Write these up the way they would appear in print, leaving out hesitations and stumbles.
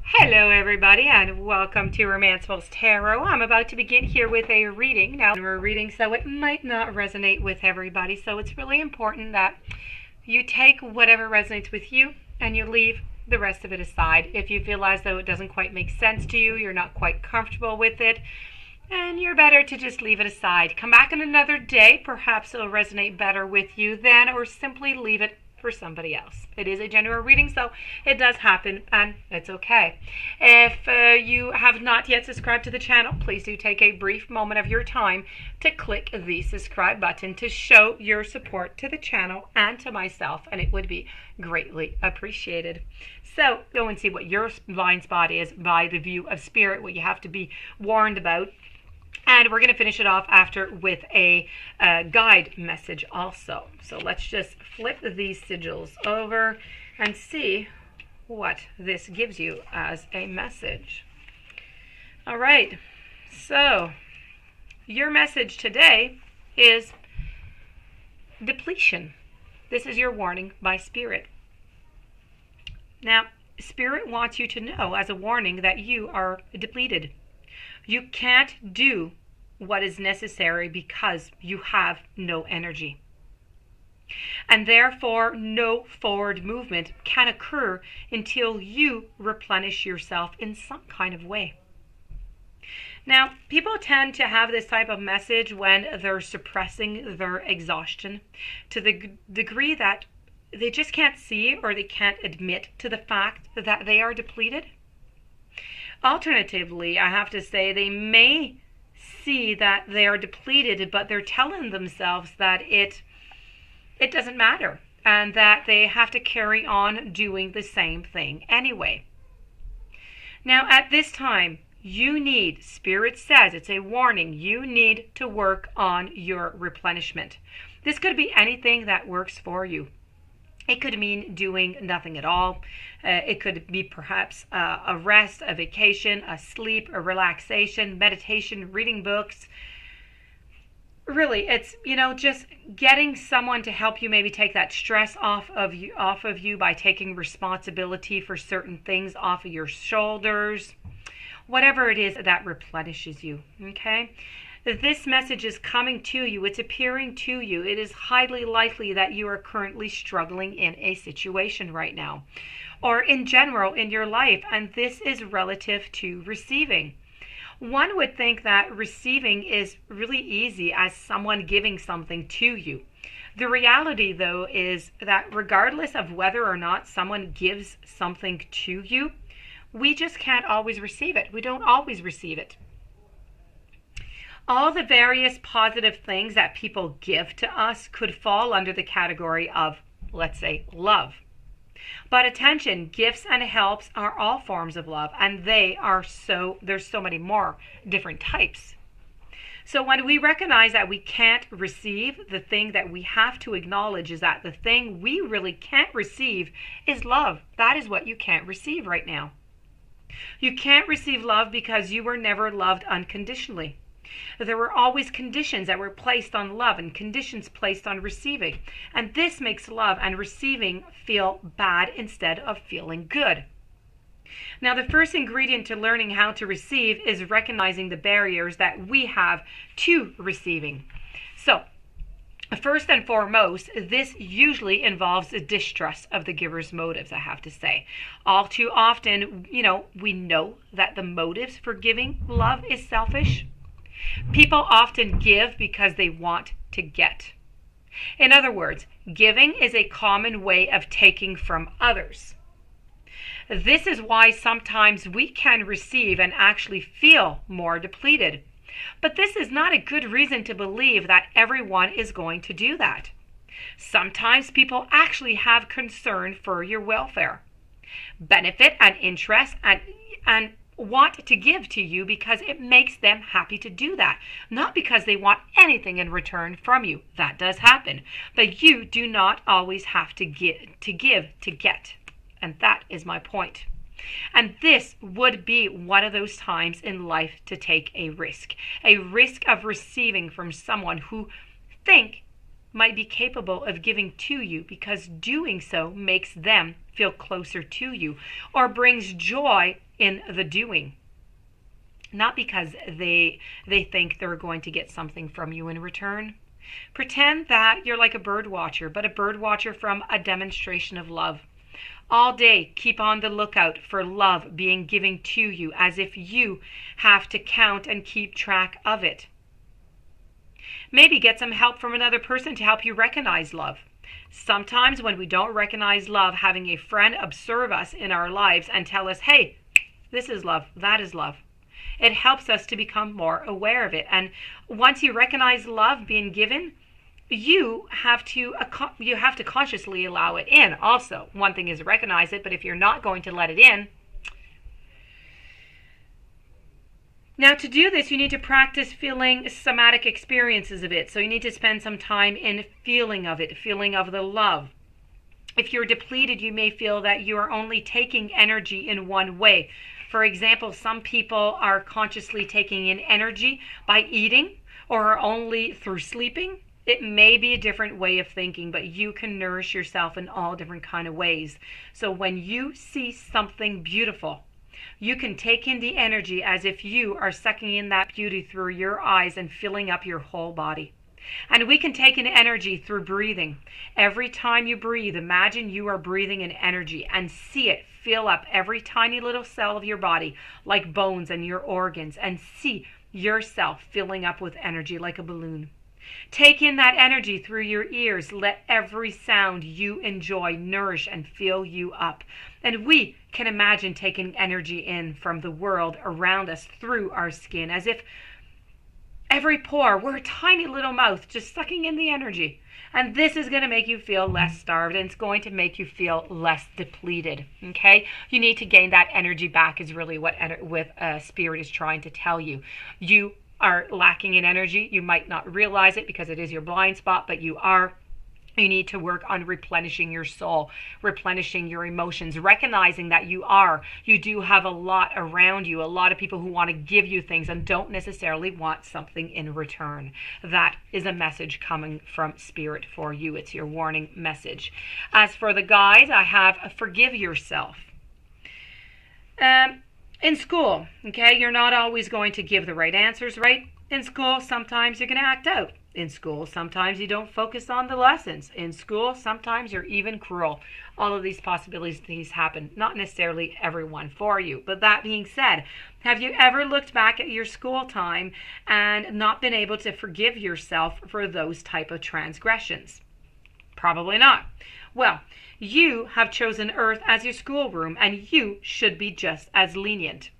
Hello everybody and welcome to Romanceful's Tarot. I'm about to begin here with a reading. Now we're reading so it might not resonate with everybody, so it's really important that you take whatever resonates with you and you leave the rest of it aside. If you feel as though it doesn't quite make sense to you, you're not quite comfortable with it, and you're better to just leave it aside. Come back in another day, perhaps it'll resonate better with you then, or simply leave it for somebody else. It is a general reading, so it does happen, and it's okay. If you have not yet subscribed to the channel, please do take a brief moment of your time to click the subscribe button to show your support to the channel and to myself, and it would be greatly appreciated. So go and see what your blind spot is by the view of spirit, what you have to be warned about. And we're going to finish it off after with a guide message also. So let's just flip these sigils over and see what this gives you as a message. All right. So your message today is depletion. This is your warning by Spirit. Now, Spirit wants you to know as a warning that you are depleted. You can't do what is necessary because you have no energy. And therefore, no forward movement can occur until you replenish yourself in some kind of way. Now, people tend to have this type of message when they're suppressing their exhaustion to the degree that they just can't see or they can't admit to the fact that they are depleted. Alternatively, I have to say they may see that they are depleted, but they're telling themselves that it doesn't matter and that they have to carry on doing the same thing anyway. Now, at this time, you need, Spirit says, it's a warning, you need to work on your replenishment. This could be anything that works for you. It could mean doing nothing at all. It could be perhaps a rest, a vacation, a sleep, a relaxation, meditation, reading books. Really, it's, just getting someone to help you maybe take that stress off of you by taking responsibility for certain things off of your shoulders. Whatever it is that replenishes you, okay? This message is coming to you. It's appearing to you. It is highly likely that you are currently struggling in a situation right now, or in general in your life, and this is relative to receiving. One would think that receiving is really easy as someone giving something to you. The reality, though, is that regardless of whether or not someone gives something to you, we just can't always receive it. We don't always receive it. All the various positive things that people give to us could fall under the category of, let's say, love. But attention, gifts and helps are all forms of love, and there's so many more different types. So when we recognize that we can't receive, the thing that we have to acknowledge is that the thing we really can't receive is love. That is what you can't receive right now. You can't receive love because you were never loved unconditionally. There were always conditions that were placed on love and conditions placed on receiving. And this makes love and receiving feel bad instead of feeling good. Now, the first ingredient to learning how to receive is recognizing the barriers that we have to receiving. So, first and foremost, this usually involves a distrust of the giver's motives, I have to say. All too often, we know that the motives for giving love is selfish. People often give because they want to get. In other words, giving is a common way of taking from others. This is why sometimes we can receive and actually feel more depleted. But this is not a good reason to believe that everyone is going to do that. Sometimes people actually have concern for your welfare, benefit and interest, and want to give to you because it makes them happy to do that, not because they want anything in return from you. That does happen, but you do not always have to give to get, and that is my point. And this would be one of those times in life to take a risk of receiving from someone who might be capable of giving to you, because doing so makes them feel closer to you or brings joy in the doing, not because they think they're going to get something from you in return. Pretend that you're like a bird watcher, but a bird watcher from a demonstration of love. All day, keep on the lookout for love being given to you, as if you have to count and keep track of it. Maybe get some help from another person to help you recognize love. Sometimes when we don't recognize love, having a friend observe us in our lives and tell us, hey, this is love, that is love. It helps us to become more aware of it. And once you recognize love being given, you have to consciously allow it in. Also, one thing is recognize it, but if you're not going to let it in, now to do this, you need to practice feeling somatic experiences of it. So you need to spend some time in feeling of it, feeling of the love. If you're depleted, you may feel that you are only taking energy in one way. For example, some people are consciously taking in energy by eating or only through sleeping. It may be a different way of thinking, but you can nourish yourself in all different kind of ways. So when you see something beautiful, you can take in the energy as if you are sucking in that beauty through your eyes and filling up your whole body. And we can take in energy through breathing. Every time you breathe, imagine you are breathing in energy and see it fill up every tiny little cell of your body, like bones and your organs, and see yourself filling up with energy like a balloon. Take in that energy through your ears. Let every sound you enjoy nourish and fill you up. And we can imagine taking energy in from the world around us through our skin, as if every pore, we're a tiny little mouth just sucking in the energy. And this is going to make you feel less starved, and it's going to make you feel less depleted. Okay? You need to gain that energy back is really what Spirit is trying to tell you. You are lacking in energy. You might not realize it because it is your blind spot, but you are. You need to work on replenishing your soul, replenishing your emotions, recognizing that you do have a lot around you, a lot of people who want to give you things and don't necessarily want something in return. That is a message coming from Spirit for you. It's your warning message. As for the guide, I have forgive yourself. In school, okay, you're not always going to give the right answers, right? In school, sometimes you're going to act out. In school, sometimes you don't focus on the lessons. In school, sometimes you're even cruel. All of these possibilities happen. Not necessarily everyone for you. But that being said, have you ever looked back at your school time and not been able to forgive yourself for those type of transgressions? Probably not. Well, you have chosen Earth as your schoolroom, and you should be just as lenient.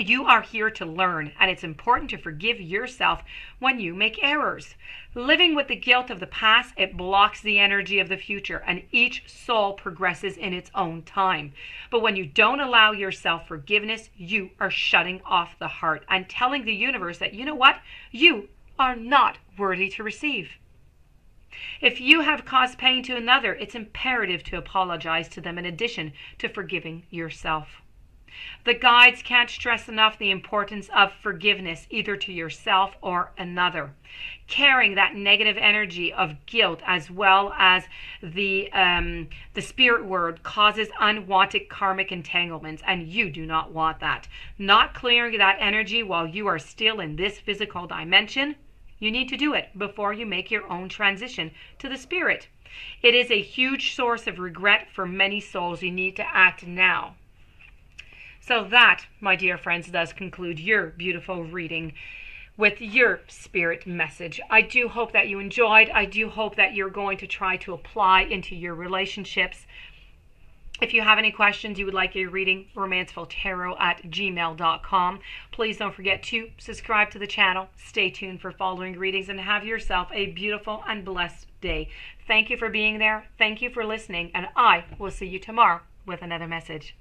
You are here to learn, and it's important to forgive yourself when you make errors. Living with the guilt of the past, it blocks the energy of the future, and each soul progresses in its own time. But when you don't allow yourself forgiveness, you are shutting off the heart and telling the universe that, you know what? You are not worthy to receive. If you have caused pain to another, it's imperative to apologize to them in addition to forgiving yourself. The guides can't stress enough the importance of forgiveness, either to yourself or another. Carrying that negative energy of guilt as well as the spirit word causes unwanted karmic entanglements, and you do not want that. Not clearing that energy while you are still in this physical dimension, you need to do it before you make your own transition to the spirit. It is a huge source of regret for many souls. You need to act now. So that, my dear friends, does conclude your beautiful reading with your spirit message. I do hope that you enjoyed. I do hope that you're going to try to apply into your relationships. If you have any questions you would like a reading, romancefultarot@gmail.com. Please don't forget to subscribe to the channel. Stay tuned for following readings and have yourself a beautiful and blessed day. Thank you for being there. Thank you for listening, and I will see you tomorrow with another message.